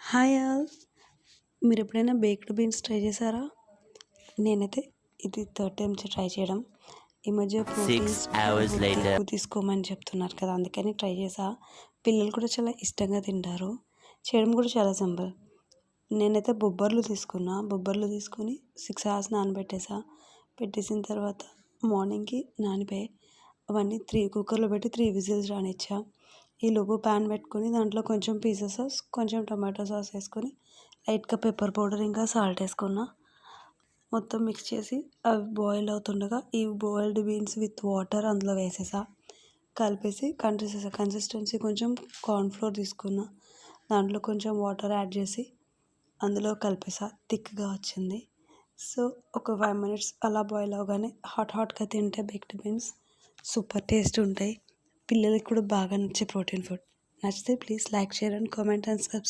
Hi all. మీరు ఎప్పుడైనా baked beans try చేశారా? నేనైతే ఇది థర్డ్ టైం ట్రై చేయడం. ఈ మధ్య 6 ప్రోటీన్స్ hours ఫుడ్ later. ఎక్కువ తీసుకోమని చెప్తున్నారు కదా, అందుకని ట్రై చేసా. పిల్లలు కూడా చాలా ఇష్టంగా తింటారు. చేయడం కూడా చాలా సింపుల్. నేనైతే బొబ్బర్లు తీసుకొని 6 hours నానబెట్టేసా. పెట్టేసిన తర్వాత మార్నింగ్కి నానిపోయాయి. అవన్నీ కుక్కర్లో పెట్టి 3 విజిల్స్ రానిచ్చా. ఈలోపు ప్యాన్ పెట్టుకొని దాంట్లో కొంచెం పిజ్జా సాస్, కొంచెం టమాటో సాస్ వేసుకొని లైట్గా పెప్పర్ పౌడర్ ఇంకా సాల్ట్ వేసుకున్నా. మొత్తం మిక్స్ చేసి అవి బాయిల్ అవుతుండగా ఈ బాయిల్డ్ బీన్స్ విత్ వాటర్ అందులో వేసేసా. కలిపేసి కన్సిస్టెన్సీ కొంచెం కార్న్ఫ్లోర్ తీసుకున్నా. దాంట్లో కొంచెం వాటర్ యాడ్ చేసి అందులో కలిపేసా. థిక్గా వచ్చింది. సో ఒక 5 minutes అలా బాయిల్ అవగానే హాట్గా తింటే బేక్డ్ బీన్స్ సూపర్ టేస్ట్ ఉంటాయి. పిల్లలకి కూడా బాగా నచ్చే ప్రోటీన్ ఫుడ్. నచ్చితే please like, share and comment and subscribe.